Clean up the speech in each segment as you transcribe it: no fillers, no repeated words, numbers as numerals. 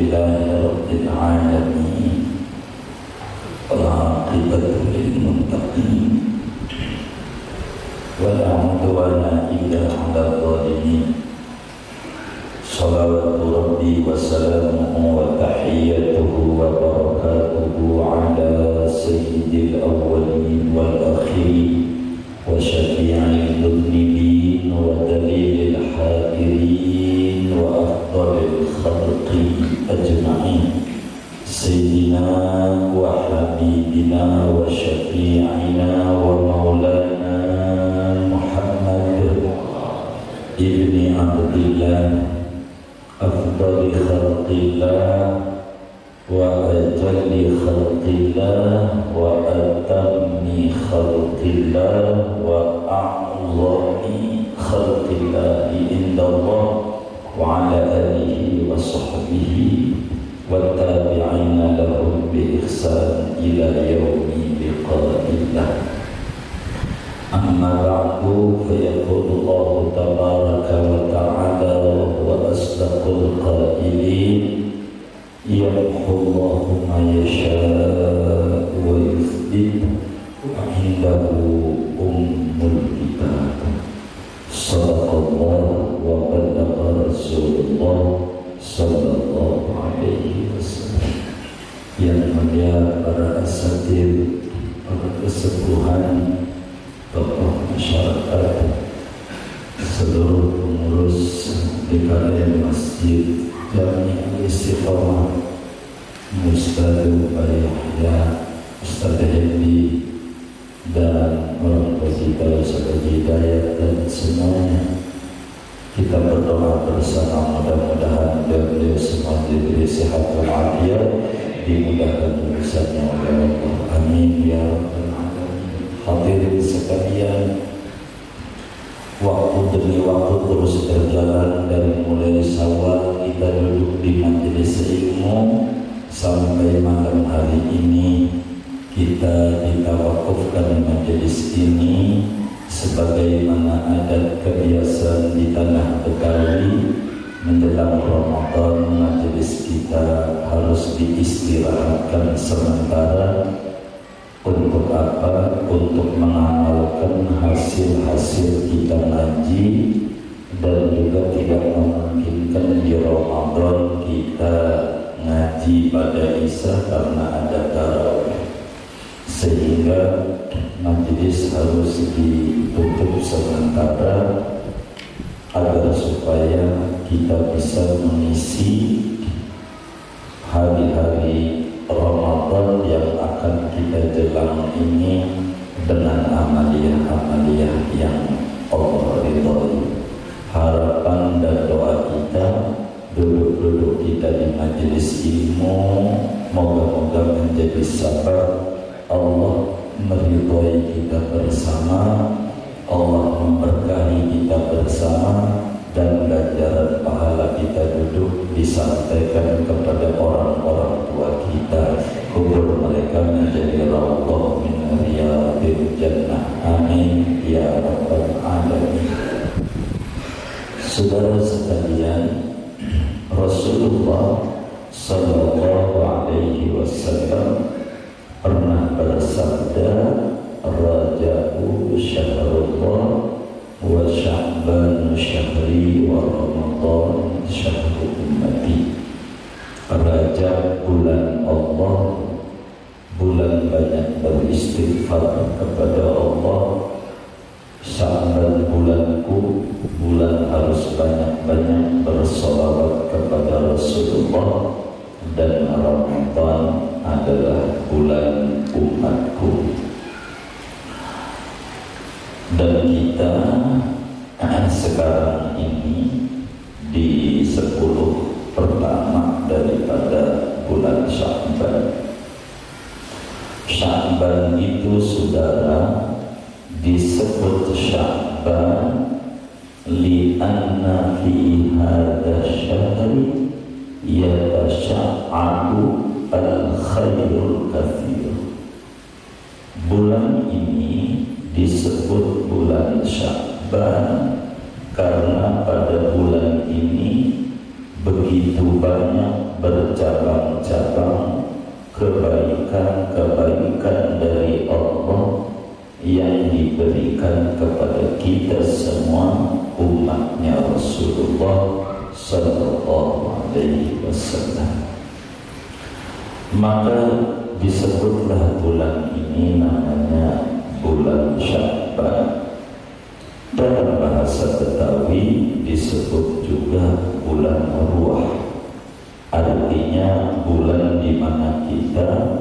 Alhamdulillahi Rabbil Alamin. Al-aqibatu lil muttaqin wa la 'udwana illa 'alal zalimin. Salawatu Rabbi wa salamuhu wa tahiyyatuhu wa barakatuhu ala sayyidil awwalin wal akhirin wa syafi'il mudhnibin wa dalilil hadirin wa afdalil khalqi ajma'in. Sayyidina wa habibina wa syafi'ina wa maulana Muhammad ibni Abdillah afdali khalqillah wa ajalli khalqillah wa atammi khalqillah wa a'zami khalqillah indallah wa ala alihi wa sahbihi wa tabi'ina lahum bi ihsan ila yaumi liqa'illah. Amma ba'du, fa yaqulu Allah tabaraka wa ta'ala wa asdaqul qailin yamhu Allahu ma yasha'u wa yuthbit wa indahu ummul kitab. Sadaqallahu wa ballagha Rasulullah sallallahu alaihi wasallam. Yang mulia para asatidz, para kesepuhan, tokoh masyarakat, seluruh pengurus DKM Masjid Jami' Istiqomah, Ustaz Yahya, Ustaz Hendi, dan orang tua kita Ustaz Hidayat, dan semuanya. Kita berdoa bersama, mudah-mudahan beliau semua diberi sehat walafiat, dimudahkan urusannya oleh Allah. Amin ya rabbal alamin. Hadirin sekalian, waktu demi waktu terus berjalan dari mulai Syawal kita duduk di majelis ilmu sampai malam hari ini kita ditawakufkan majelis ini sebagaimana adat kebiasaan di tanah Betawi. Menjelang Ramadan majelis kita harus diistirahatkan sementara. Untuk apa? Untuk mengamalkan hasil-hasil kita ngaji, dan juga tidak memungkinkan di Ramadan kita ngaji pada Isya karena ada tarawih, sehingga majelis harus ditutup sementara agar supaya kita bisa mengisi hari-hari Ramadan yang akan kita jelang ini dengan amaliyah-amaliyah yang Allah ridhoi. Harapan dan doa kita, duduk-duduk kita di majelis ilmu, moga-moga menjadi sebab Allah meridhoi kita bersama, Allah memberkahi kita bersama, dan ganjaran pahala kita duduk disampaikan kepada orang-orang tua kita, kubur mereka menjadi raudhah min riyadil jannah. Amin ya rabbal alamin. Saudara sekalian, Rasulullah sallallahu alaihi wasallam pernah bersabda, raja'u syahrullah wa sya'ban syahri wa ramadan syahru ummati. Rajab bulan Allah, bulan banyak beristighfar kepada Allah. Sya'ban bulanku, bulan harus banyak-banyak bersolawat kepada Rasulullah. Dan Ramadan adalah bulan umatku. Dan kita sekarang ini di 10 pertama daripada bulan Sya'ban. Sya'ban itu saudara disebut Sya'ban li'anna fi hadha syahri yatasya'adu al-khairul kathir. Bulan ini disebut bulan Sya'ban karena pada bulan ini begitu banyak bercabang-cabang kebaikan-kebaikan dari Allah yang diberikan kepada kita semua umatnya Rasulullah sallallahu alaihi wasallam. Maka disebutlah bulan ini namanya bulan Sya'ban. Dalam bahasa Betawi disebut juga bulan Ruah. Artinya bulan di mana kita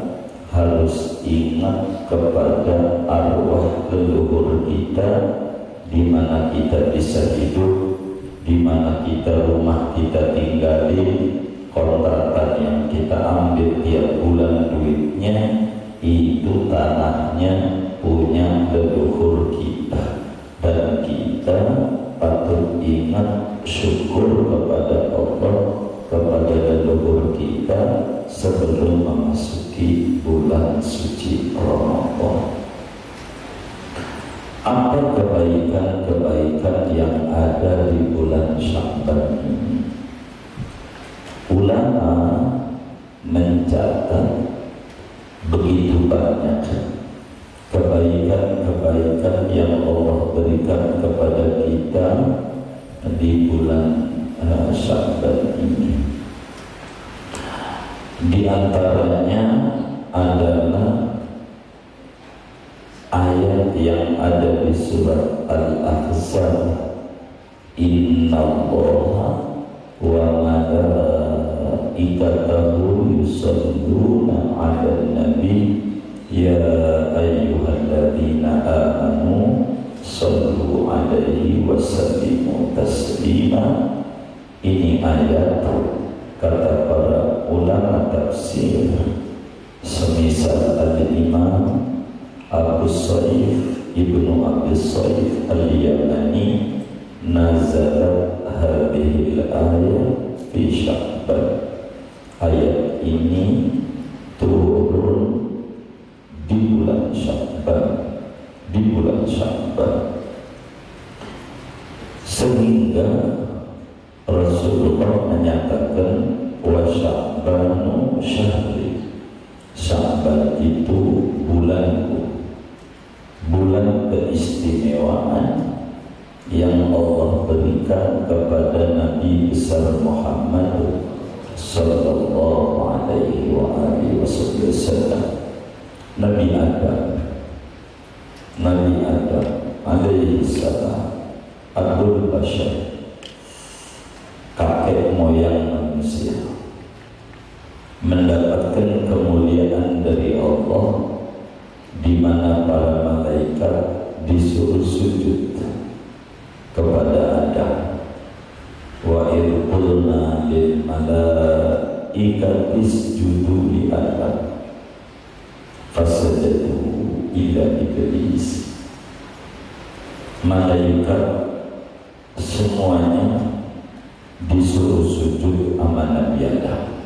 harus ingat kepada arwah leluhur kita, di mana kita bisa hidup, di mana kita rumah kita tinggali, kontrakan yang kita ambil tiap bulan duitnya itu tanahnya punya leluhur kita, dan kita patut ingat syukur kepada Allah, kepada leluhur kita sebelum memasuki bulan suci Ramadan. Apa kebaikan-kebaikan yang ada di bulan Sya'ban ini? Ulama mencatat begitu banyak kebaikan-kebaikan yang Allah berikan kepada kita di bulan Sya'ban ini. Di antaranya adalah ayat yang ada di surat Al-Ahzab, Innallaha wa malaikatahu yusalluna 'alan nabi ya ayyuhalladzina amanu sallu 'alaihi wa sallimu taslima. Ini ayat, kata para ulama tafsir semisal al-Imam Abu Saif Ibnu Abi Saif al-Yamani, nazalat hadhil ayat fi Sya'ban. Ayat ini turun di bulan Sya'ban, sehingga Rasulullah menyatakan wa Sya'banu syahri, Sya'ban itu bulanku, bulan keistimewaan yang Allah berikan kepada Nabi besar Muhammad sallallahu alaihi wasallam. Nabi Adam alaihi salam, Abdul Bashar, kakek moyang manusia, mendapatkan kemuliaan dari Allah, di mana para malaikat disuruh sujud kepada Adam. Wa idh qulna lil malaikati isjudu li Adam fasajadu illa iblis. Malaikat semuanya disuruh sujud sama Nabi Adam.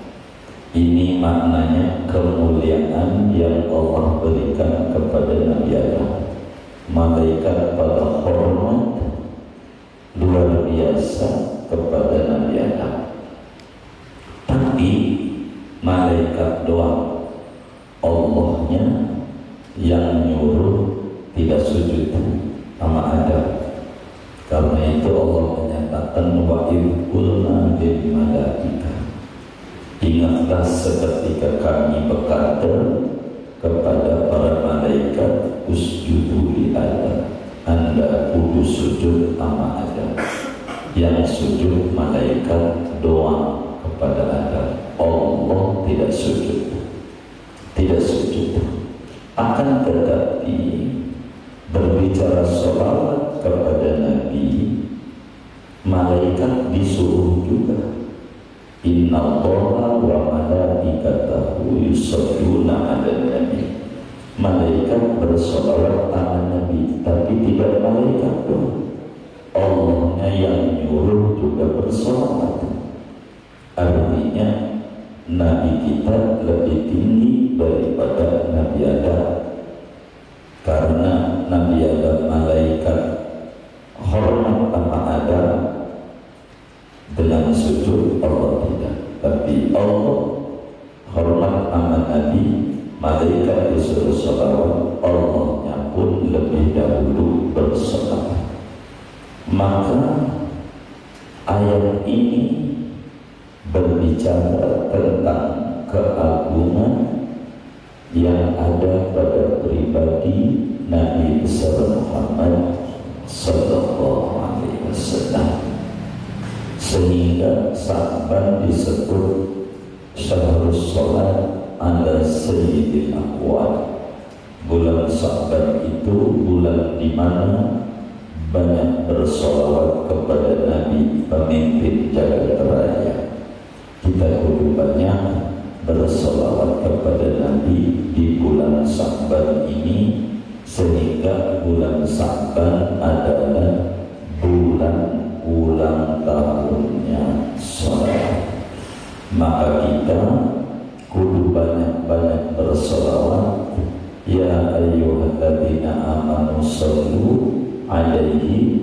Ini maknanya kemuliaan yang Allah berikan kepada Nabi Adam. Malaikat pada hormat luar biasa kepada Nabi Adam. Tapi malaikat doang, Allahnya yang nyuruh tidak sujud sama Adam. Karena itu Allah menyatakan wa idh qulna lil malaikati, ingatlah seketika kami berkata kepada para malaikat, usjudu li Adam, Anda kudu sujud sama Adam. Yang sujud malaikat doang kepada Adam, Allah tidak sujud. Akan tetapi berbicara sholawat kepada Nabi, malaikat disuruh juga. Innallaha wa malaikatahu yusholluna 'alan nabi. Malaikat bersolawat sama Nabi, tapi tidak malaikat doang, Allahnya yang nyuruh juga bersolawat. Artinya Nabi kita lebih tinggi daripada Nabi Adam, karena Nabi Adam malaikat hormat sama Adam dengan sujud, Allah tidak. tapi Allah hormat aman Nabi, malaikat disuruh sholawat, Allahnya pun lebih dahulu bersolawat. Maka ayat ini berbicara tentang keagungan yang ada pada pribadi Nabi besar Muhammad sallallahu alaihi wasallam, sehingga Sya'ban disebut syahrus sholat ala sayyidil aqwal. Bulan Sya'ban itu bulan di mana banyak bersolawat kepada Nabi pemimpin jagat raya. Kita kudu banyak bersolawat kepada Nabi di bulan Sya'ban ini, sehingga bulan Sya'ban adalah bulan ulang tahunnya sholat. Maka kita kudu banyak-banyak bersolawat. Ya ayyuhalladzina amanu shollu alaihi,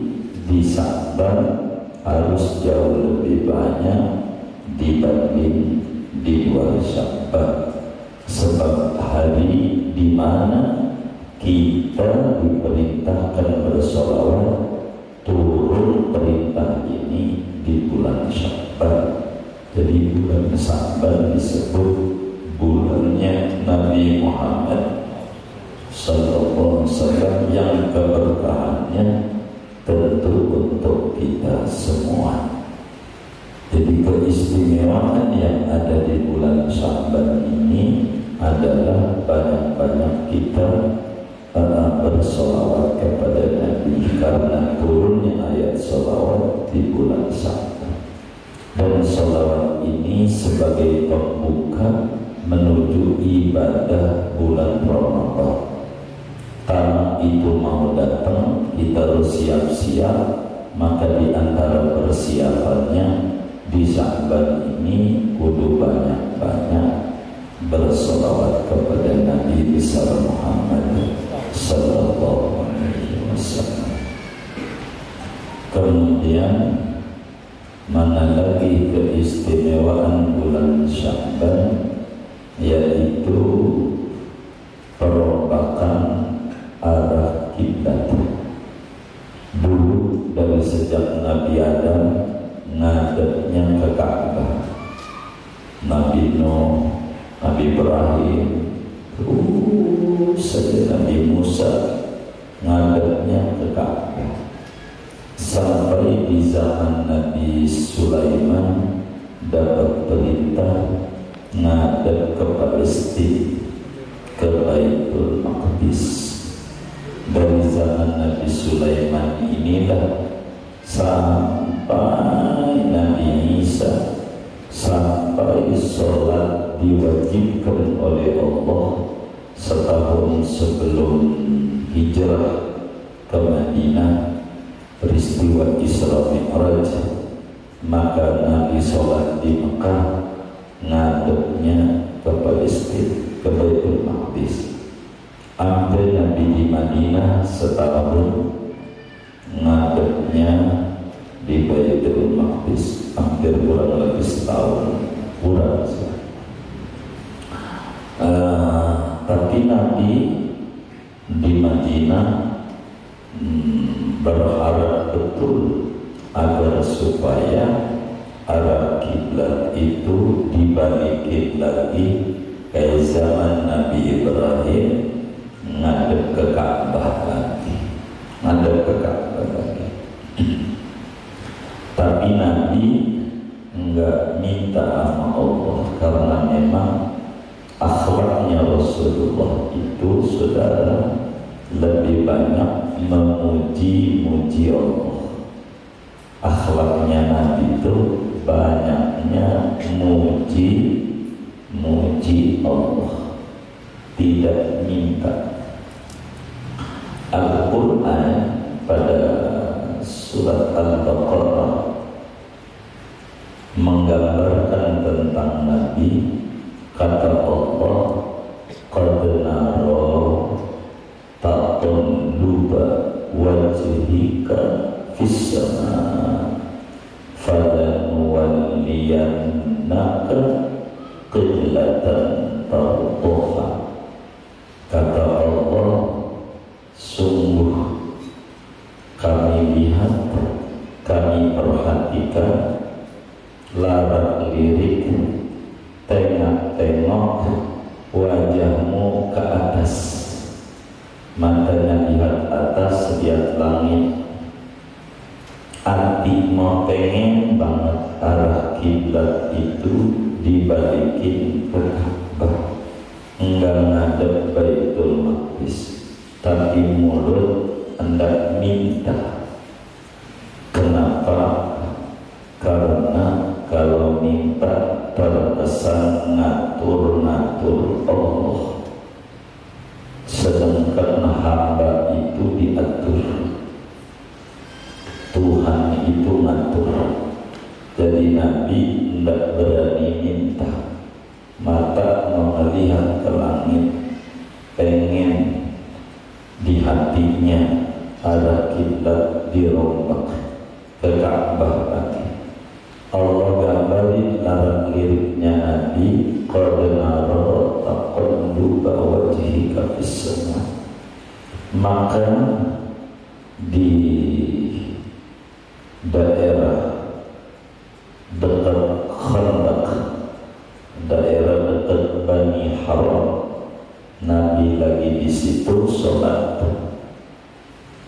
di Sya'ban harus jauh lebih banyak dibanding di luar Sya'ban, sebab hari di mana kita diperintahkan bersolawat, turun perintah ini di bulan Sya'ban. Jadi bulan Sya'ban disebut bulannya Nabi Muhammad sallallahu alaihi wasallam, yang keberkahannya tentu untuk kita semua. Jadi keistimewaan yang ada di bulan Sya'ban ini adalah banyak-banyak kita bersolawat kepada Nabi, karena turunnya ayat solawat di bulan Sya'ban. Dan solawat ini sebagai pembuka menuju ibadah bulan Ramadan. Tamu itu mau datang, kita harus siap-siap. Maka di antara persiapannya di Sya'ban ini kudu banyak-banyak bersolawat kepada Nabi besar Muhammad sallallahu alaihi wasallam. Kemudian mana lagi keistimewaan bulan Sya'ban, yaitu perombakan arah kiblat. Dulu dari sejak Nabi Adam ngadepnya ke Ka'bah, Nabi Nuh, Nabi Ibrahim, saja Nabi Musa ngadepnya ke Ka'bah, sampai di zaman Nabi Sulaiman dapat perintah ngadep ke Palestina, ke Baitul Maqdis. Dari zaman Nabi Sulaiman inilah sampai Nabi Isa, sampai sholat diwajibkan oleh Allah setahun sebelum hijrah ke Madinah, peristiwa Isra Mi'raj. Maka Nabi sholat di Mekah ngadepnya ke Palestina, ke Baitul Maqdis. Sampai Nabi di Madinah setahun ngadepnya di Baitul Maqdis, hampir kurang lebih setahun kurang. Tapi Nabi di Madinah berharap betul agar supaya arah kiblat itu dibalikin lagi kayak zaman Nabi Ibrahim, ngadep ke Ka'bah lagi, ngadep ke Ka'bah lagi. Tapi Nabi enggak minta sama Allah, karena memang akhlaknya Rasulullah itu, saudara, lebih banyak memuji-muji Allah. Akhlaknya Nabi itu banyaknya muji Allah, tidak minta. Al-Quran pada surat Al-Baqarah menggambarkan tentang Nabi. Kata Allah, qad nara taqalluba wajhika fis sama falanuwalliyanna innaka qiblatan tardoha. Kata Allah, sungguh kami lihat, kami perhatikan, larak lirik, tengok-tengok wajahmu ke atas. Matanya lihat atas, lihat langit. Hati mau pengen banget arah kiblat itu dibalikin ke Ka'bah, enggak ngadep Baitul Maqdis, tapi mulut hendak minta. Kenapa? Karena kalau minta terkesan ngatur-ngatur Allah, sedangkan hamba itu diatur, Tuhan itu ngatur. Jadi Nabi tidak berani minta, mata melihat ke langit, pengen di hatinya arah kiblat dirombak ke Ka'bah lagi. Allah gambarin dalam liriknya Nabi, qad nara taqalluba wajhika fis sama. Maka di daerah dekat Khandaq, daerah dekat Bani Haram, Nabi lagi di situ sholat,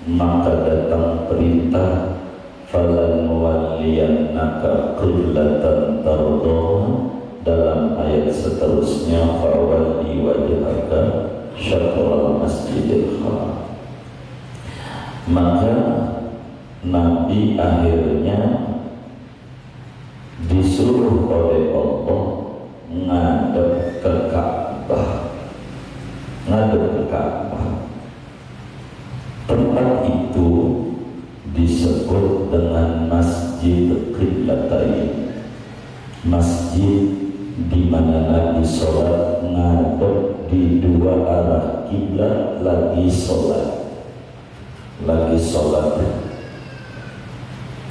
maka datang perintah, falan walliyannaka qiblatan tardoha. Dalam ayat seterusnya, fawalli wajhaka syatral masjidil haram. Maka Nabi akhirnya disuruh oleh Allah ngadep ke Ka'bah, ngadep ke Ka'bah. Tempat itu disebut dengan Masjid Qiblatain, masjid di mana Nabi sholat ngadep di dua arah kiblat, lagi sholat.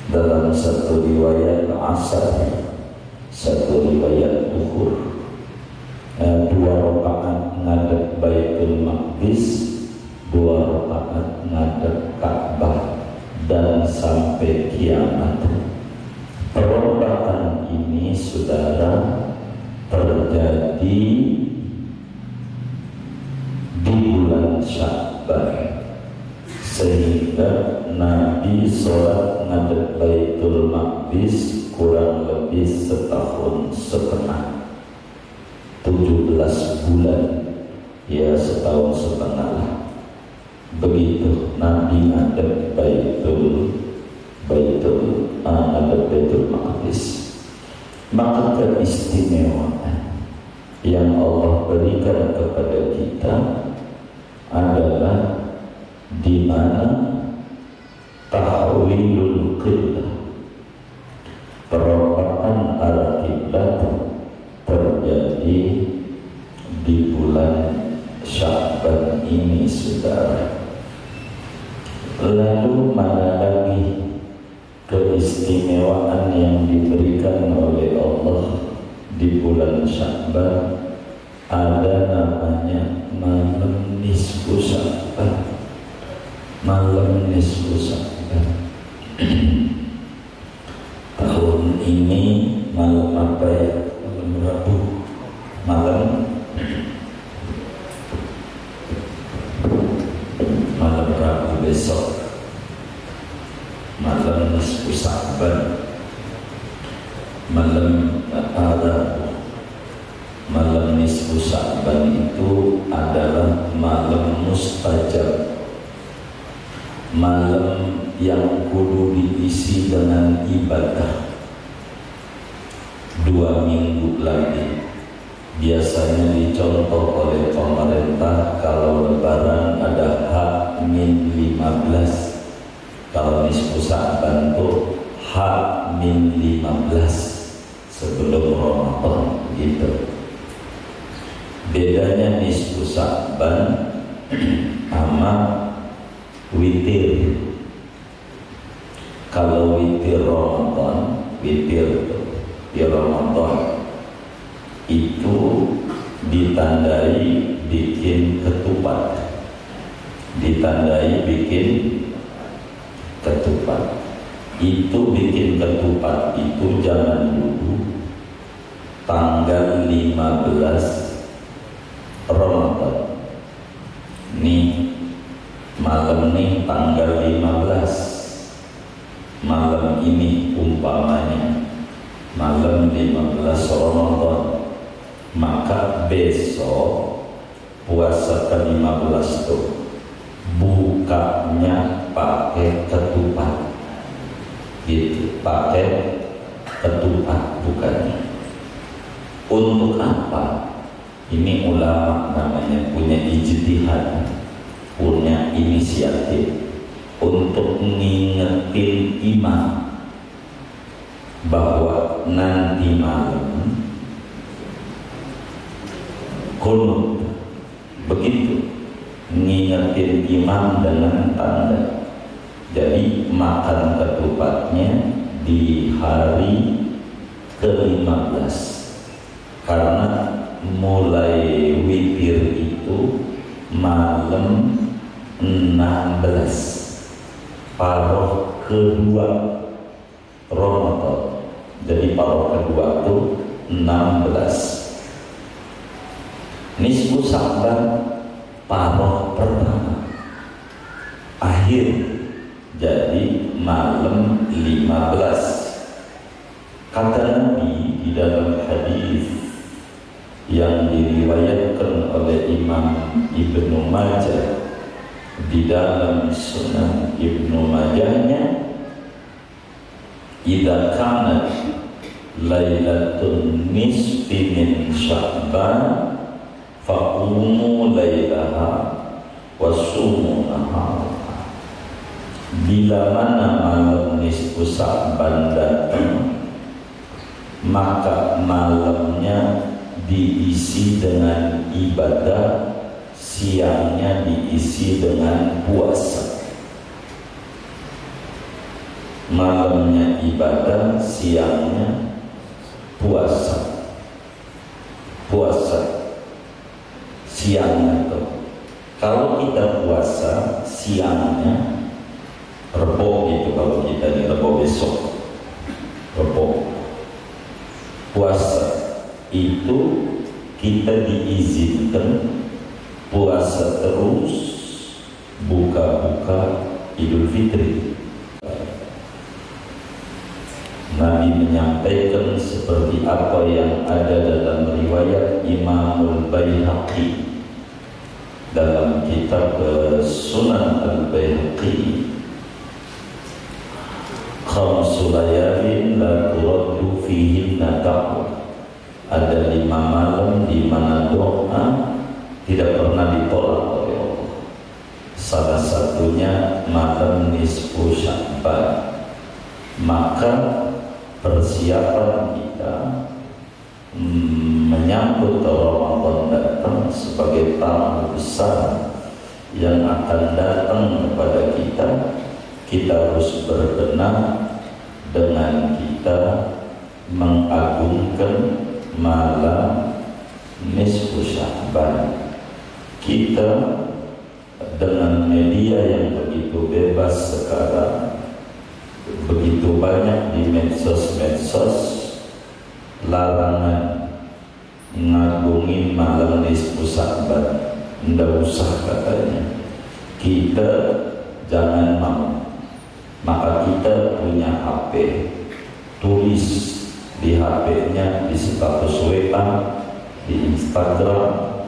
Dalam satu riwayat asar, satu riwayat duhur, 2 rakaat ngadep Baitul Maqdis, 2 rakaat ngadep Ka'bah, dan sampai kiamat. Perombakan ini, saudara, terjadi di bulan Sya'ban, sehingga Nabi sholat ngadep Baitul Maqdis kurang lebih setahun setengah, 17 bulan, ya setahun setengah. Begitu Nabi ngadep Baitul Maqdis. Maka keistimewaan yang Allah berikan kepada kita adalah di mana tahwilul qiblah, perombakan arah kiblat, terjadi di bulan Sya'ban ini, saudara. Lalu mana lagi keistimewaan yang diberikan oleh Allah di bulan Sya'ban? Ada namanya malam nisfu Sya'ban. Malam nisfu Sya'ban. Tahun ini malam apa ya? Malam Rabu. Malam Rabu besok, malam nisfu Sya'ban, malam nisfu Sya'ban itu adalah malam mustajab, malam yang kudu diisi dengan ibadah. 2 minggu lagi biasanya dicontoh oleh pemerintah, kalau lebaran ada H-15, kalau nisfu Sya'ban itu H-15 sebelum Ramadan, gitu. Bedanya nisfu Sya'ban sama witir. Kalau witir Ramadan, witir di Ramadan ditandai bikin ketupat, ditandai bikin ketupat. Itu bikin ketupat itu jangan dulu tanggal 15 Ramadan. Nih malam nih tanggal 15, malam ini umpamanya malam 15 Ramadan, maka besok puasa ke-15 tuh bukanya pakai ketupat gitu, pakai ketupat bukanya. Untuk apa? Ini ulama namanya punya ijtihad, punya inisiatif untuk ngingetin imam bahwa nanti malam kunut, begitu ngingetin imam dengan tanda. Jadi makan ketupatnya di hari ke-15, karena mulai witir itu malam 16 paroh kedua Ramadan. Jadi paroh kedua itu 16. Nisfu Sya'ban paroh pertama akhir, jadi malam 15. Kata Nabi di dalam hadis yang diriwayatkan oleh Imam Ibnu Majah di dalam Sunan Ibnu Majahnya, idza kanat lailatun nisfi min Sya'ban faqumu lailaha wasumu naharaha. Bila mana malam nisfu Sya'ban datang, maka malamnya diisi dengan ibadah, siangnya diisi dengan puasa. Malamnya ibadah, siangnya puasa. Puasa siangnya tuh, kalau kita puasa siangnya Rebo itu, kalau kita di Rebo besok Rebo puasa itu kita diizinkan puasa terus, buka-buka Idul Fitri. Nabi menyampaikan seperti apa yang ada dalam riwayat Imamul Baihaqi dalam kitab Sunan Al-Baihaqi, khamsu layalin la turaddu fihinna da'wah. Ada 5 malam di mana doa tidak pernah ditolak oleh Allah. Salah satunya malam nisfu Sya'ban. Maka persiapan kita menyambut Ramadan datang sebagai tamu besar yang akan datang kepada kita, kita harus berbenah dengan kita mengagungkan malam nisfu Sya'ban. Kita dengan media yang begitu bebas sekarang, begitu banyak di medsos-medsos larangan ngagungin malam nisfu Sya'ban, nggak usah katanya. Kita jangan mau. Maka kita punya HP, tulis di HP-nya, di status WA, di Instagram,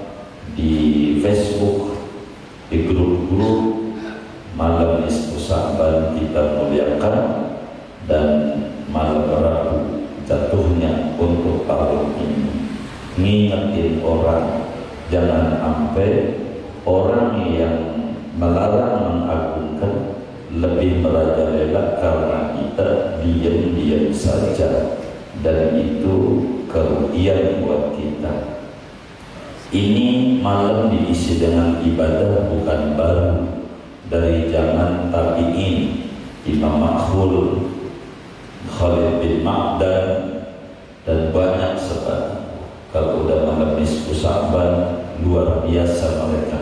di Facebook, di grup-grup, malam nisfu Sya'ban kita muliakan, dan malam Rabu jatuhnya untuk tahun ini. Ngingetin orang, jangan sampai orang yang melarang mengagungkan lebih merajalela karena kita diam-diam saja, dan itu kerugian buat kita. Ini malam diisi dengan ibadah bukan baru, dari zaman tabi'in, Imam Makhul, Khalid bin Ma'dan, dan banyak sekali. Kalau udah malam nisfu Sya'ban biasa mereka.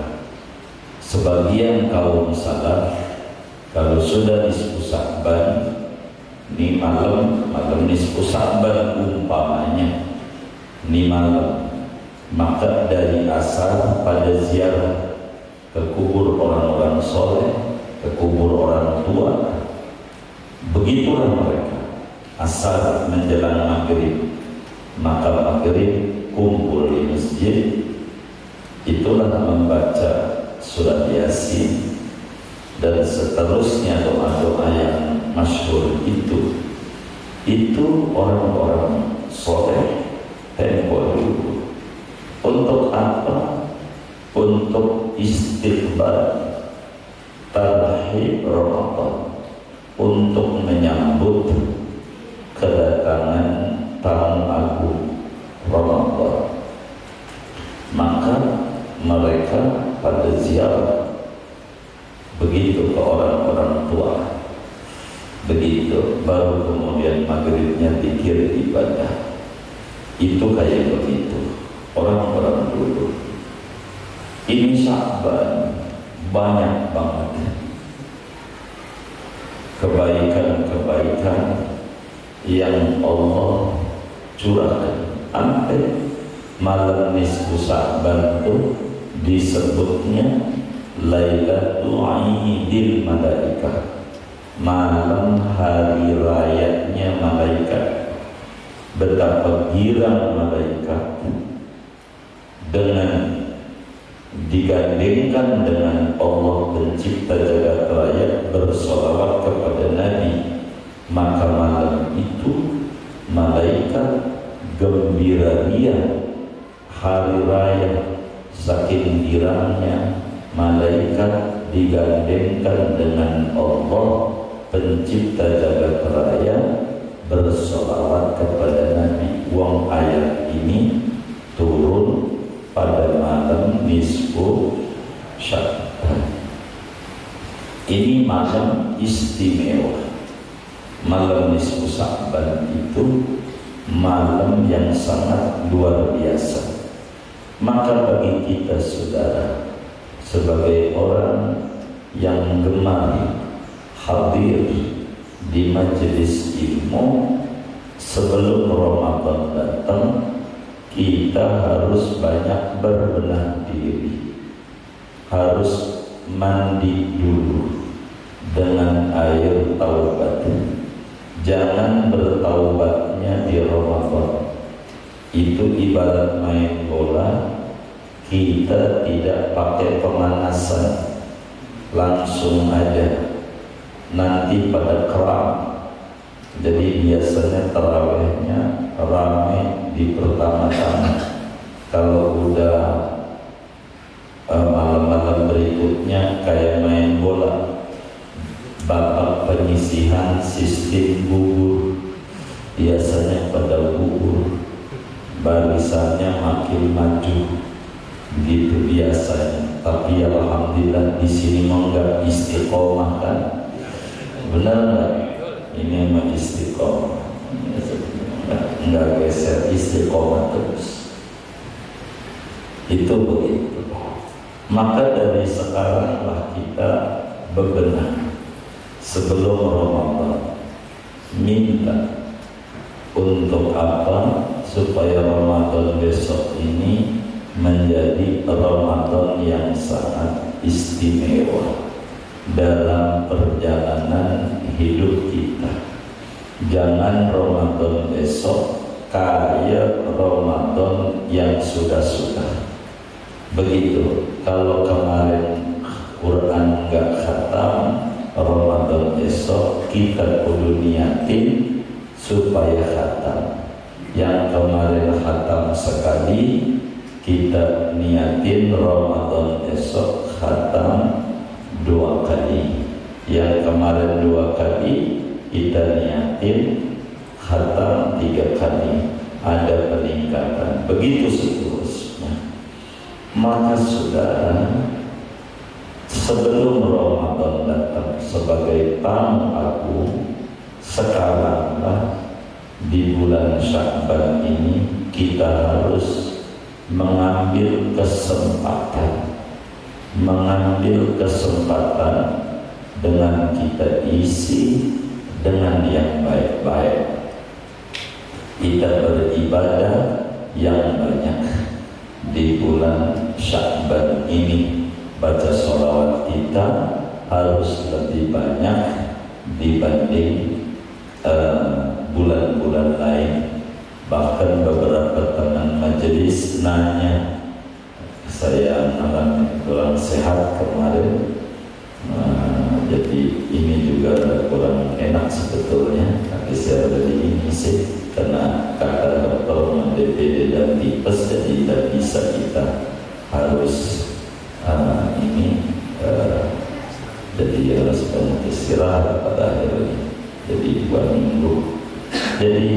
Sebagian kaum salaf kalau sudah nisfu Sya'ban, ini malam nisfu Sya'ban umpamanya, ini malam, maka dari asar pada ziarah ke kubur orang-orang soleh, ke kubur orang tua. Begitulah mereka. Asar menjelang maghrib, maka maghrib kumpul di masjid, itulah membaca surat Yasin dan seterusnya doa-doa yang masyhur itu orang-orang soleh tempo dulu. Untuk apa? Untuk istiqbal tarhib Ramadan, untuk menyambut kedatangan tamu agung Ramadan. Maka mereka pada ziarah begitu ke orang-orang tua, begitu baru kemudian maghribnya zikir ibadah. Itu kayak begitu orang-orang dulu. Ini Sya'ban banyak banget kebaikan-kebaikan yang Allah curahkan. Sampai malam nisfu Sya'ban itu disebutnya Lailatul Aidil Malaikah, malam hari rayanya malaikat. Betapa girang malaikat dengan digandingkan dengan Allah pencipta jagat raya bersolawat kepada Nabi, maka malam itu malaikat gembira ria hari raya. Saking girangnya malaikat digandingkan dengan Allah pencipta jagat raya bersolawat kepada Nabi. Wong ayat ini turun pada malam nisfu Sya'ban. Ini malam istimewa. Malam nisfu Sya'ban itu malam yang sangat luar biasa. Maka bagi kita saudara, sebagai orang yang gemar hadir di majelis ilmu, sebelum Ramadan datang kita harus banyak berbenah diri, harus mandi dulu dengan air taubat. Jangan bertaubatnya di Ramadan. Itu ibarat main bola, kita tidak pakai pemanasan, langsung aja nanti pada kram. Jadi biasanya tarawihnya ramai di pertama-tama. Kalau udah malam-malam berikutnya kayak main bola, babak penyisihan sistem gugur, biasanya pada gugur, barisannya makin maju, gitu biasanya. Tapi alhamdulillah di sini enggak istiqomah kan, benar nggak? Ini memang istiqomah, enggak geser, istiqomah terus. Itu begitu. Maka dari sekaranglah kita bebenah sebelum Ramadan, minta untuk apa? Supaya Ramadan besok ini menjadi Ramadan yang sangat istimewa dalam perjalanan hidup kita. Jangan Ramadan besok kayak Ramadan yang sudah-sudah. Begitu. Kalau kemarin Quran enggak khatam, Ramadan besok kita kudu niatin supaya khatam. Yang kemarin khatam sekali, kita niatin Ramadan besok khatam 2 kali. Yang kemarin 2 kali, kita niatin khatam 3 kali. Ada peningkatan. Begitu seterusnya. Maka saudara, sebelum Ramadan datang sebagai tamu agung, sekaranglah di bulan Sya'ban ini kita harus mengambil kesempatan dengan kita isi dengan yang baik-baik. Kita beribadah yang banyak di bulan Sya'ban ini. Baca sholawat kita harus lebih banyak dibanding bulan-bulan lain. Bahkan beberapa teman majelis nanya, saya alami kurang sehat kemarin, jadi ini juga kurang enak sebetulnya, tapi saya beri ini sih karena kata dokter DPD dan tipes, jadi tidak bisa, kita harus jadi harus banyak istirahat pada akhirnya, jadi 2 minggu. Jadi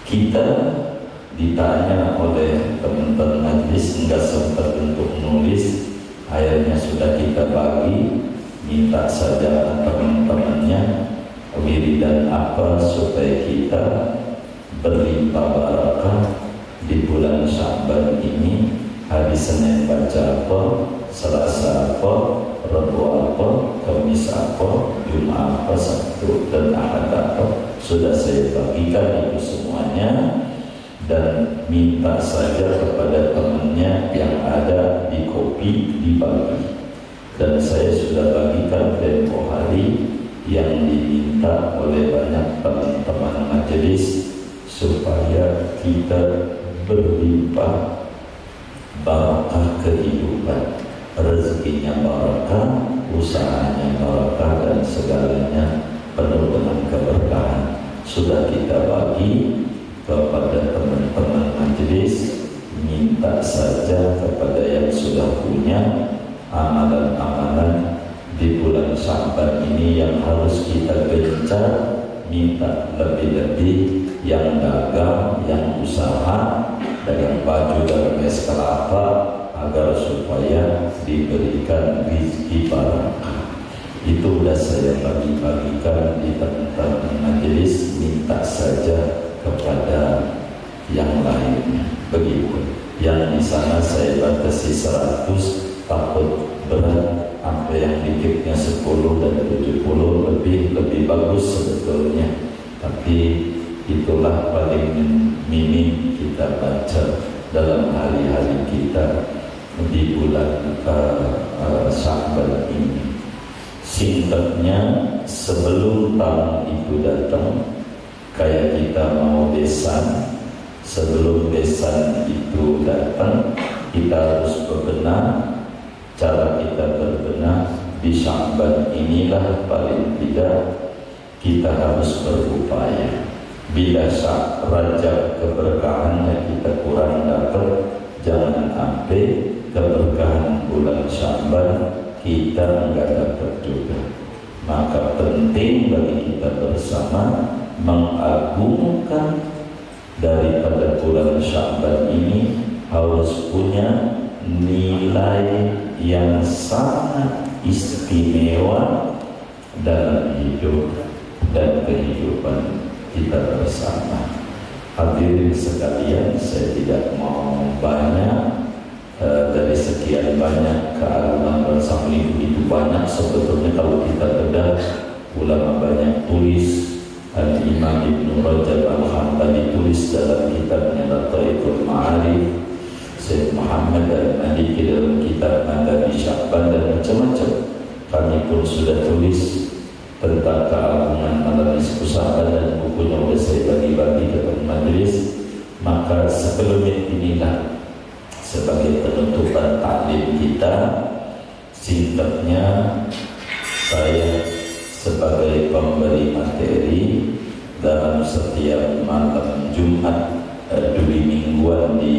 kita ditanya oleh teman-teman majlis, enggak sempat untuk nulis, akhirnya sudah kita bagi, minta saja teman-temannya wiridan apa supaya kita berlimpah barakah di bulan Sya'ban ini. Hari Senin baca apa, Selasa apa, Rabu apa, Kamis apa, Jumat apa, Sabtu dan Ahad apa, sudah saya bagikan itu semuanya. Dan minta saja kepada temannya yang ada di kopi dibagi. Dan saya sudah bagikan tempo hari yang diminta oleh banyak teman-teman majelis supaya kita berlimpah barakah kehidupan, rezekinya barakah, usahanya barakah, dan segalanya penuh dengan keberkahan. Sudah kita bagi kepada teman-teman majelis, minta saja kepada yang sudah punya amalan-amalan di bulan Sya'ban ini yang harus kita gencar, minta lebih-lebih yang dagang, yang usaha, dagang baju, dagang es kelapa, agar supaya diberikan rezeki barakah. Itu sudah saya bagi-bagikan di teman-teman majelis, minta saja kepada yang lainnya. Begitu. Yang di sana saya batasi 100, takut berat, sampai yang dikitnya 10 dan 70 lebih bagus sebetulnya. Tapi itulah paling minim kita baca dalam hari-hari kita di bulan Sya'ban ini. Singkatnya, sebelum tahun itu datang, kayak kita mau besan, sebelum besan itu datang, kita harus berbenah. Cara kita berbenah di Sya'ban inilah paling tidak kita harus berupaya. Bila Rajab keberkahannya kita kurang dapat, jangan sampai keberkahan bulan Sya'ban kita enggak dapat juga. Maka penting bagi kita bersama mengagungkan daripada bulan Sya'ban ini, harus punya nilai yang sangat istimewa dalam hidup dan kehidupan kita bersama. Hadirin sekalian, saya tidak mau banyak dari sekian banyak keagungan bersama ini, begitu banyak sebetulnya kalau kita bedah. Ulama banyak tulis, Imam Ibn Rajab Al-Hambali tulis dalam kitabnya Lataiful Ma'arif, Syekh Muhammad Al-Maliki dalam kitab Madani Sya'ban, dan macam-macam. Kami pun sudah tulis tentang keagungan malam nisfu Sya'ban, dan bukunya sudah saya bagi-bagi ke majelis. Maka sebelum inilah sebagai penutupan taklim kita, singkatnya saya sebagai pemberi materi dalam setiap malam Jumat duli mingguan di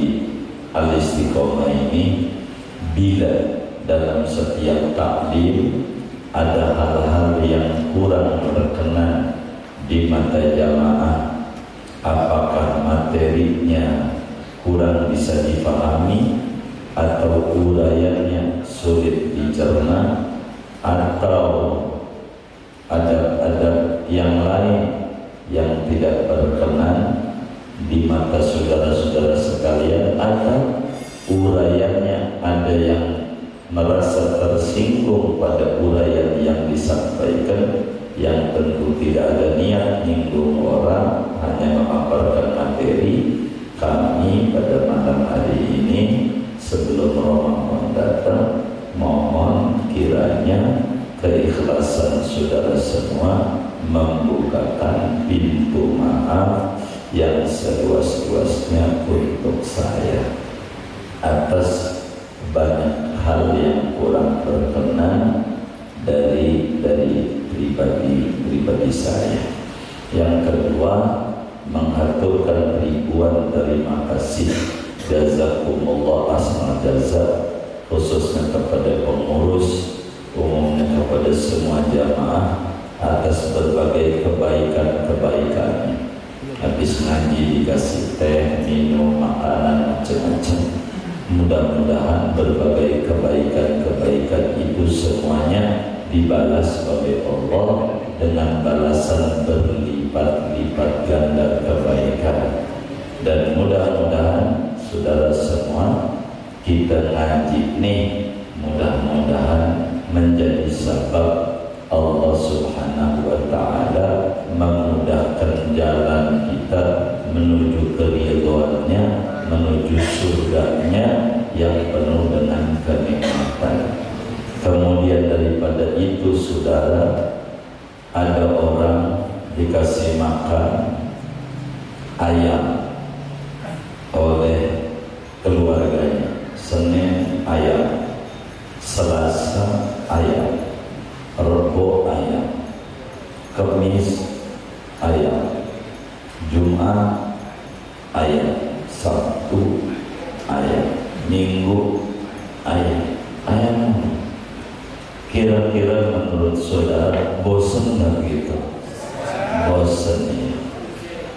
Al-Istiqomah ini, bila dalam setiap taklim ada hal-hal yang kurang berkenan di mata jamaah, apakah materinya kurang bisa difahami, atau uraiannya sulit dicerna, atau adab-adab yang lain yang tidak berkenan di mata saudara-saudara sekalian, atau uraiannya ada yang merasa tersinggung pada uraian yang disampaikan, yang tentu tidak ada niat menyinggung orang, hanya memaparkan materi. Kami pada malam hari ini sebelum Ramadan datang, mohon kiranya keikhlasan saudara semua membukakan pintu maaf yang seluas-luasnya untuk saya atas banyak hal yang kurang berkenan dari pribadi saya. Yang kedua, mengaturkan ribuan terima kasih, jazakumullah asma jazak, khususnya kepada pengurus, umumnya kepada semua jamaah atas berbagai kebaikan-kebaikannya. Habis ngaji dikasih teh, minum, makanan macam-macam. Mudah-mudahan berbagai kebaikan-kebaikan itu semuanya dibalas oleh Allah dengan balasan berlipat-lipat ganda kebaikan. Dan mudah-mudahan saudara semua, kita ngaji nih mudah-mudahan menjadi sebab Allah Subhanahu wa ta'ala memudahkan jalan kita menuju keridhoannya, menuju surganya yang penuh dengan kenikmatan. Kemudian daripada itu saudara, ada orang dikasih makan ayam oleh keluarganya. Senin ayam, Selasa ayam, Rebo ayam, Kamis ayam, Jumat ayam, Sabtu ayam, Minggu ayam. Ayam, kira-kira menurut saudara bosan nggak gitu? Bosan ya.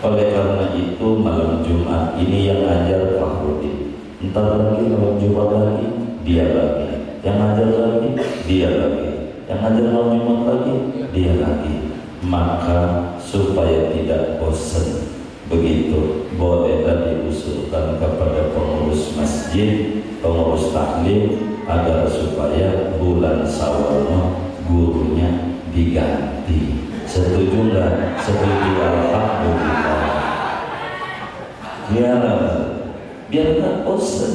Oleh karena itu malam Jumat ini yang ajar Fahrudin, entar lagi malam Jumat lagi dia lagi, yang ajar lagi dia lagi, yang ajar malam Jumat lagi dia lagi. Maka supaya tidak bosan begitu, bolehlah diusulkan kepada pengurus masjid, pengurus taklim, agar supaya bulan Syawal gurunya diganti. Setuju nggak? Setuju, alhamdulillah. Biar nggak bosan.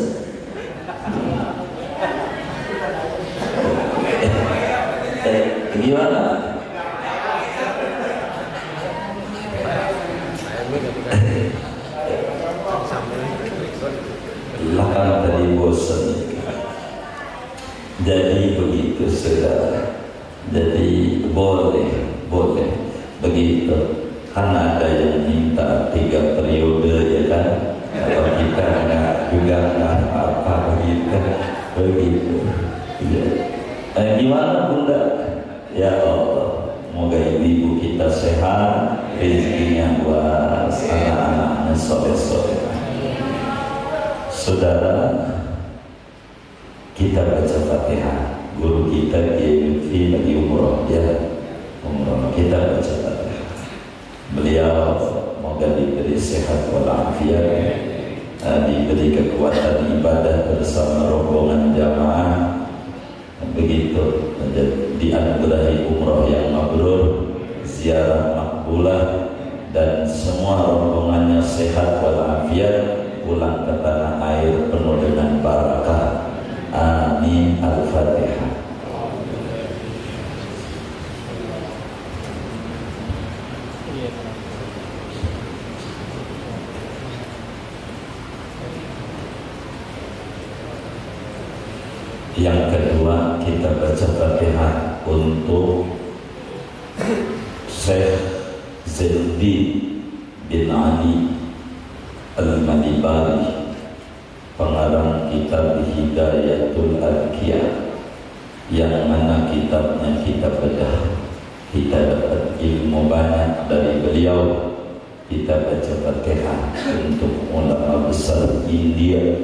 Gimana? Lakan tadi bosan. Jadi begitu saudara. Jadi boleh begitu. Karena ada yang minta 3 periode ya kan. Kalau kita nggak apa begitu. Ya. Gimana Bunda? Ya Allah, moga ibu kita sehat, rezekinya luas, anak-anaknya soleh-soleh. Saudara, kita baca Fatihah. Guru kita Kiai Lutfi lagi umroh ya, umroh. Kita baca Fatihah. Beliau moga diberi sehat walafiat, diberi kekuatan ibadah bersama rombongan jamaah. Begitu, dianugerahi umroh yang mabrur, ziarah makbulah, dan semua rombongannya sehat walafiat, pulang ke tanah air penuh dengan barakah. Amin. Al-Fatihah. Yang kedua, kita baca Fatihah untuk Syekh Zainuddin bin Ali Al-Madibari, pengarang kitab Hidayatul Adkiyah, yang mana kitabnya kita bedah, kita dapat ilmu banyak dari beliau. Kita baca Fatihah untuk ulama besar India,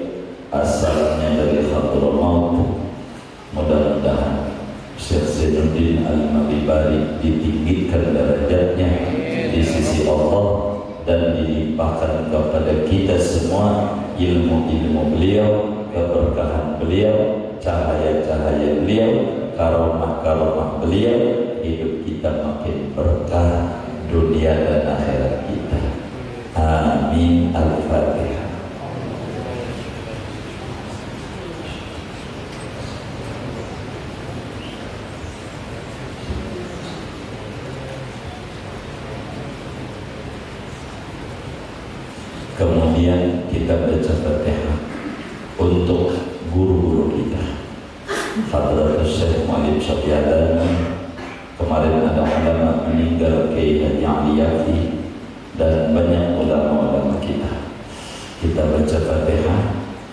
asalnya dari Hadramaut. Mudah-mudahan Syekh Zainuddin Al-Madibari ditinggikan derajatnya di sisi Allah dan dilimpahkan kepada kita semua semua ilmu-ilmu beliau, keberkahan beliau, cahaya-cahaya beliau, karomah-karomah beliau, hidup kita makin berkah dunia dan akhirat kita. Amin. Al-Fatihah. Kemudian kita baca Fatihah untuk guru-guru kita. Fadlatul Syekh Mu'alim Syafi'adan. Kemarin ada ulama meninggal, Kiai Haji Ali Yafi, dan banyak ulama-ulama kita. Kita baca Fatihah,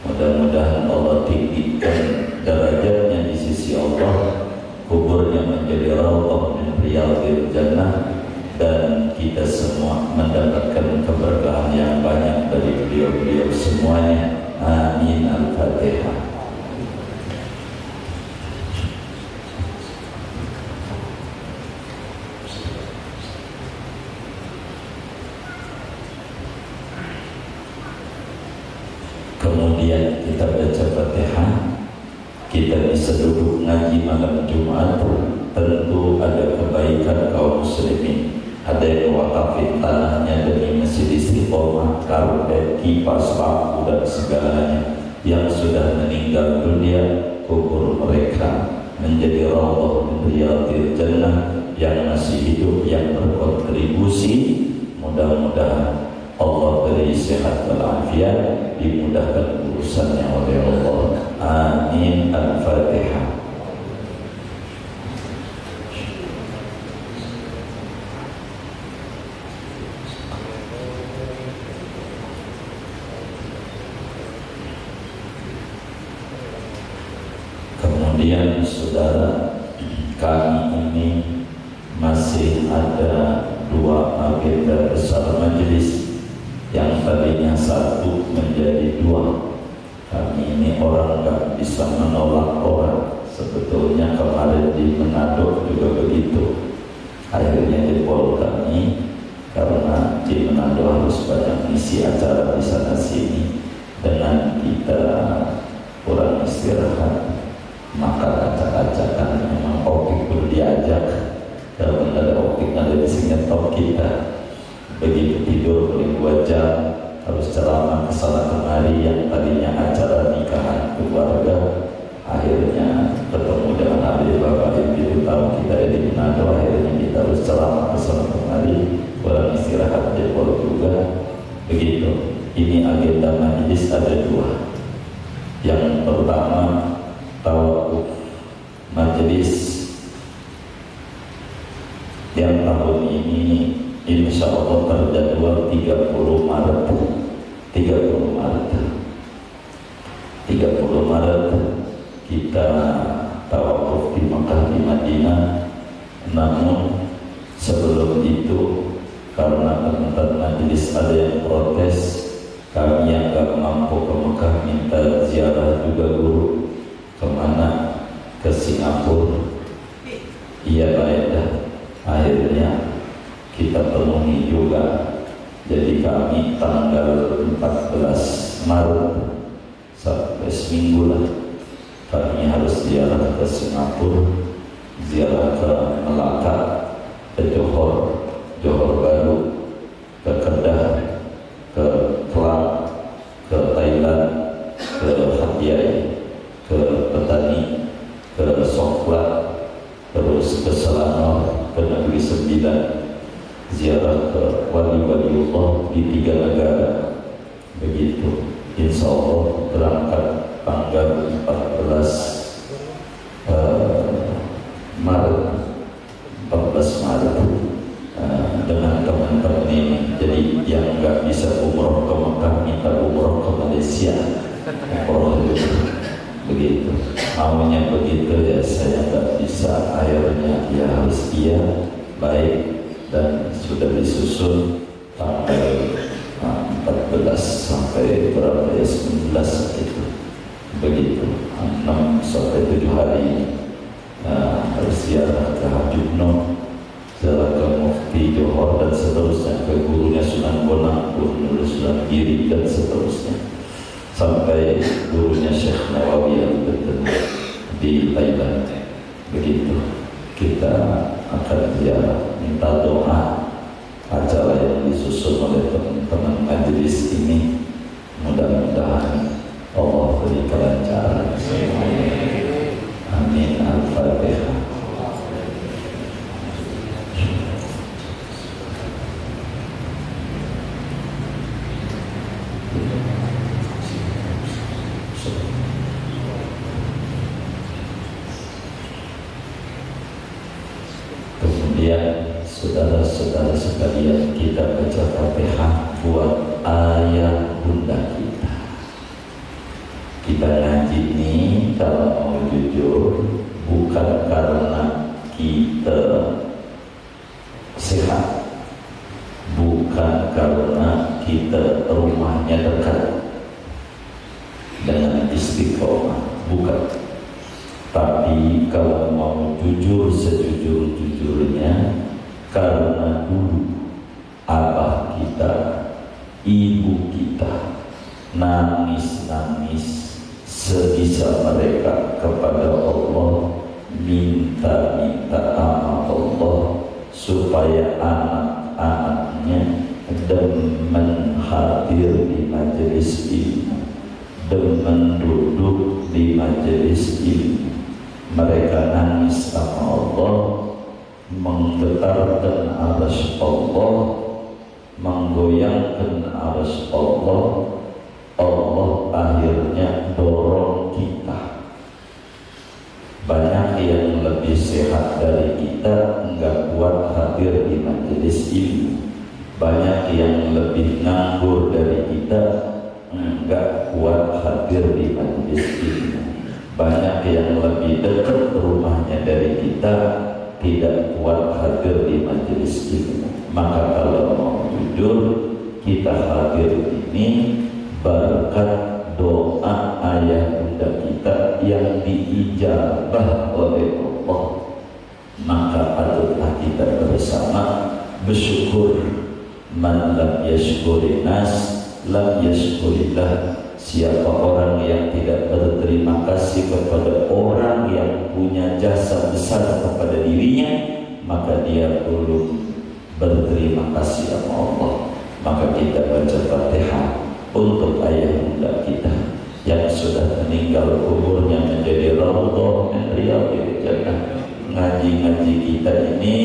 mudah-mudahan Allah tinggikan derajatnya di sisi Allah, kuburnya menjadi raudhah min riyadhil jannah, dan kita semua mendapatkan keberkahan yang banyak dari beliau-beliau semuanya. Amin. Al-Fatihah. Kemudian kita baca Fatihah, kita bisa duduk ngaji malam Jumat. Tentu ada kebaikan kaum muslimin. Ada yang wakafin tanahnya demi Masjid Istiqomah, karpet, kipas, lampu dan segalanya. Yang sudah meninggal dunia, kubur mereka menjadi raudhah min riyadhil jannah. Yang masih hidup, yang berkontribusi, mudah-mudahan Allah beri sehat walafiat, dimudahkan urusannya oleh Allah. Amin. Al-Fatihah. Kemudian saudara, kami ini masih ada dua agenda besar majelis, yang tadinya satu menjadi dua. Kami ini orang gak bisa menolak orang. Sebetulnya kemarin di Manado juga begitu. Akhirnya jebol kami karena di Manado harus banyak isi acara di sana sini. Dengan kita kurang istirahat, maka acak-acakan memang opik pun diajak. Kalau ada opik ada di sini top kita. Begitu tidur paling 2 jam, harus ceramah kesana kemari. Yang tadinya acara nikahan keluarga, akhirnya bertemu dengan adik bapak ibu tahu kita ada di Manado. Akhirnya kita harus ceramah kesana kemari, kurang istirahat jebol juga. Begitu. Ini agenda majelis ada 2. Yang pertama, tawakuf majelis yang tahun ini insya Allah terjadwal 30 Maret 30 Maret kita tawakuf di Mekah, di Madinah. Namun sebelum itu, karena teman-teman majelis ada yang protes, kami yang gak mampu ke Mekah minta ziarah juga guru. Kemana? Ke Singapura. Iya baik dah. Akhirnya kita penuhi juga. Jadi kami tanggal 14 Maret sampai seminggu lah, kami harus ziarah ke Singapura, ziarah ke Melaka, ke Johor Baru, ke Kedah, ke Kelang, ke Thailand, ke Hat Yai, ke Petani, ke Songkla, terus ke Selangor, ke Negeri Sembilan, ziarah ke wali-waliullah di 3 negara. Begitu. Insya Allah berangkat tanggal 14 Maret dengan teman-teman ini. Jadi yang nggak bisa umroh ke Mekah minta umroh ke Malaysia. Umroh itu begitu. Maunya begitu ya, saya nggak bisa. Akhirnya ya harus iya baik, dan sudah disusun tanggal 14 sampai berapa ya, 19 itu begitu, 6 sampai 7 hari harus ziarah ke Habib Noh, ziarah ke Mufti Johor dan seterusnya, ke gurunya Sunan Bonang, gurunya Sunan Giri dan seterusnya, sampai gurunya Syekh Nawawi yang di Thailand. Begitu kita akan minta doa acara yang disusun oleh teman-teman majelis ini, mudah-mudahan Allah beri kelancaran. Amin. Al-Fatihah. Kemudian saudara-saudara sekalian, kita baca Fatihah buat ayah bunda kita. Kita ngaji ini kalau mau jujur bukan karena kita sehat, bukan karena kita rumahnya dekat dengan istiqomah, bukan. Tapi kalau mau jujur sejujur-jujurnya, karena dulu abah kita, ibu kita nangis-nangis sebisa mereka kepada Allah, minta sama Allah supaya anak-anaknya demen hadir di majelis ilmu, demen duduk di majelis ilmu. Mereka nangis sama Allah, menggetarkan arsy Allah, menggoyangkan arsy Allah. Allah akhirnya dorong kita. Banyak yang lebih sehat dari kita enggak kuat hadir di majelis ilmu. Banyak yang lebih nganggur dari kita enggak kuat hadir di majelis ilmu. Banyak yang lebih dekat rumahnya dari kita tidak kuat hadir di majelis ilmu. Maka kalau mau jujur, kita hadir ini berkat doa ayah bunda kita yang diijabah oleh Allah. Maka patutlah kita bersama bersyukur. Man lam yashkurin nas lam yashkurillah. Siapa orang yang tidak berterima kasih kepada orang yang punya jasa besar kepada dirinya, maka dia belum berterima kasih sama Allah. Maka kita baca Fatihah untuk ayah bunda kita yang sudah meninggal, kuburnya menjadi raudhah min riyadhil jannah. Ngaji-ngaji kita ini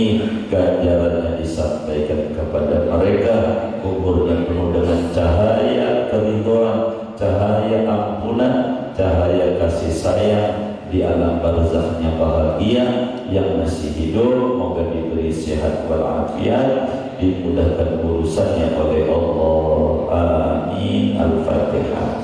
ganjarannya disampaikan kepada mereka, kuburnya penuh dengan cahaya keridhaan, cahaya ampunan, cahaya kasih sayang. Di alam barzahnya bahagia. Yang masih hidup moga diberi sehat walafiat, dimudahkan urusannya oleh Allah. Amin. Al-Fatihah.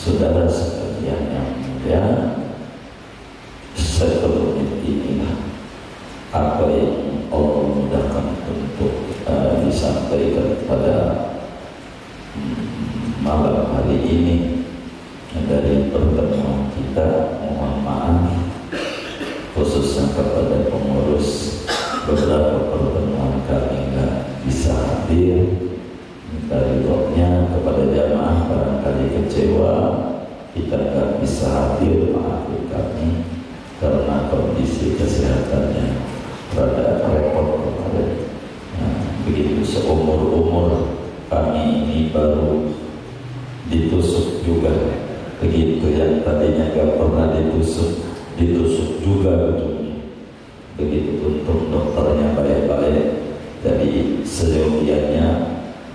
Saudara sekalian yang mulia, sebelum inilah apa yang Allah mudahkan untuk disampaikan pada malam hari ini dari pertemuan kita. Mohon maaf khususnya kepada pengurus, beberapa pertemuan kami nggak bisa hadir. Dari rohnya kepada jamaah barangkali kecewa kita nggak bisa hadir, maafkan kami karena kondisi kesehatannya rada repot kemarin. Nah, begitu seumur-umur kami ini baru ditusuk juga, begitu yang tadinya nggak pernah ditusuk juga ujungnya. Begitu untuk dokternya baik-baik, jadi seyogianya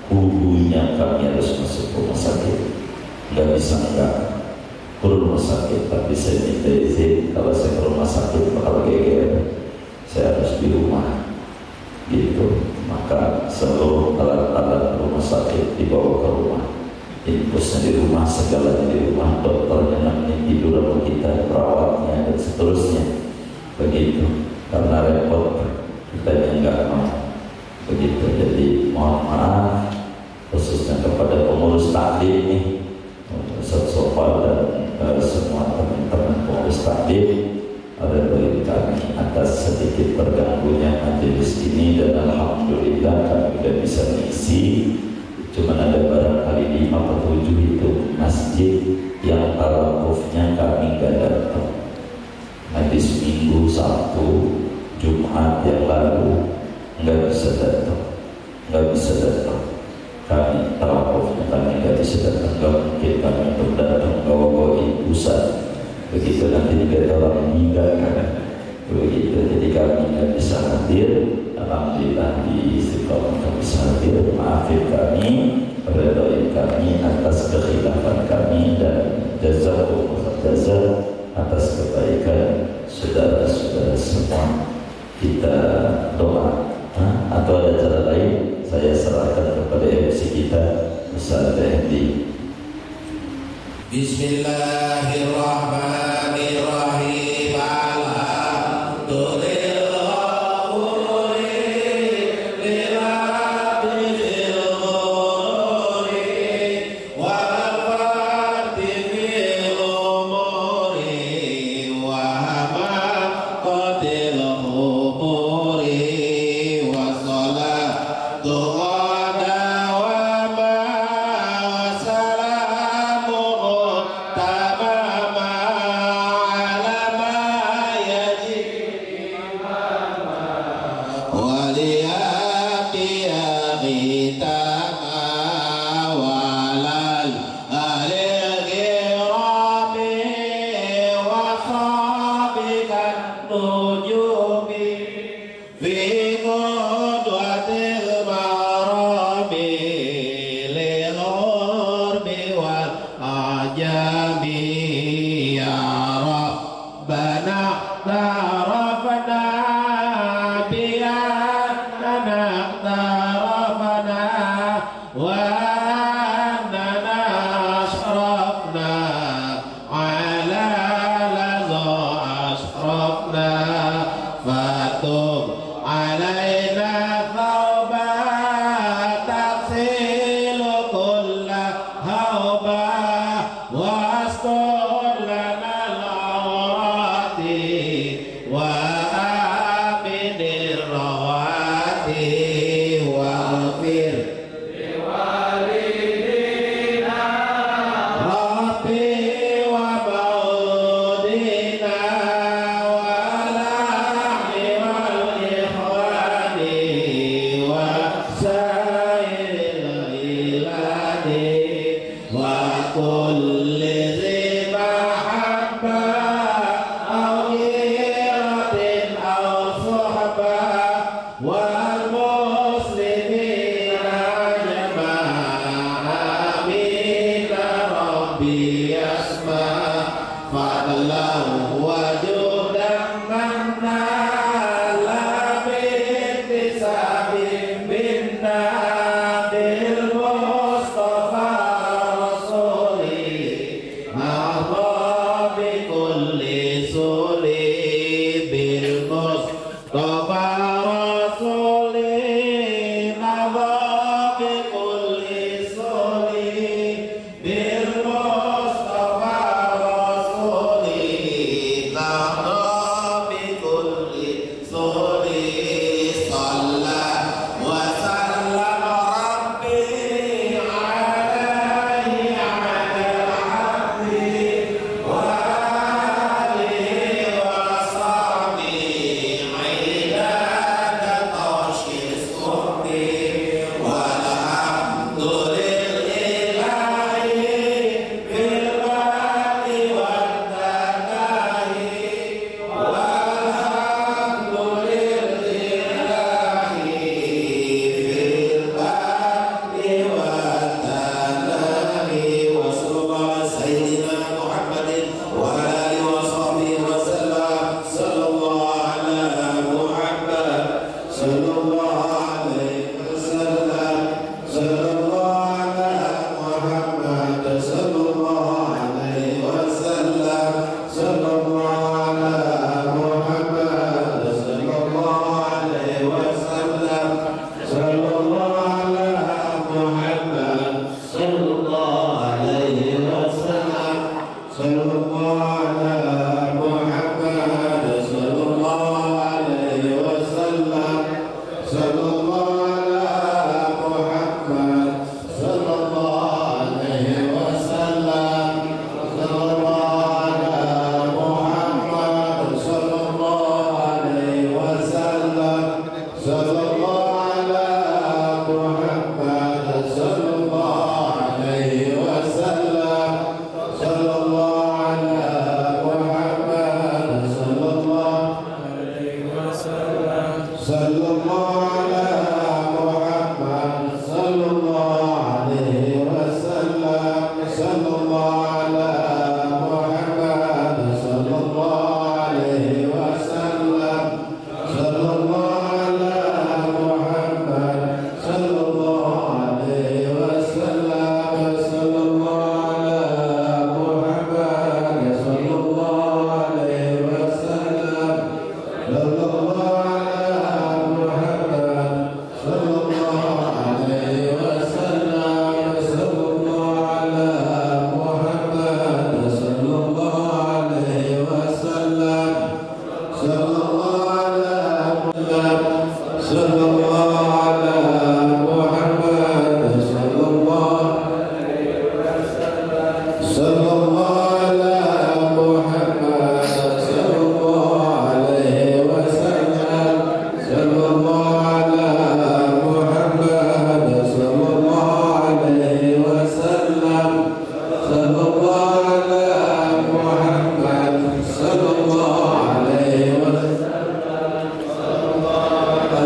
kudunya kami harus masuk rumah sakit. Nggak bisa enggak ke rumah sakit, tapi saya minta izin kalau saya ke rumah sakit bakal geger, saya harus di rumah gitu. Maka seluruh alat-alat rumah sakit dibawa ke rumah, infusnya di rumah, segalanya di rumah, dokternya namanya tidur sama kita, perawatnya dan seterusnya. Begitu, karena repot kita yang nggak mau begitu. Jadi mohon maaf khususnya kepada pengurus taklim nih, Ustaz Sofal dan semua teman-teman pengurus taklim, ada bagi kami atas sedikit terganggunya majelis ini, dan alhamdulillah kami sudah bisa mengisi. Cuma ada barangkali 5 atau 7 itu masjid yang tarawufnya kami nggak datang. Hadis Minggu, Sabtu, Jumat yang lalu nggak bisa datang. Kami tarawufnya kami nggak bisa datang. Nggak mungkin kami untuk datang bawa-bawain pusat. Begitu nanti dikata orang meninggal kan, begitu. Jadi kami nggak bisa hadir. Alhamdulillah di Istiqomah kami bisa hadir. Maafin kami, redoi kami atas kekhilafan kami, dan jazakumullah jazaa atas kebaikan saudara-saudara semua. Kita doa, atau ada cara lain? Saya serahkan kepada MC kita, Ustaz Hendy. Bismillahirrahmanirrahim.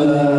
على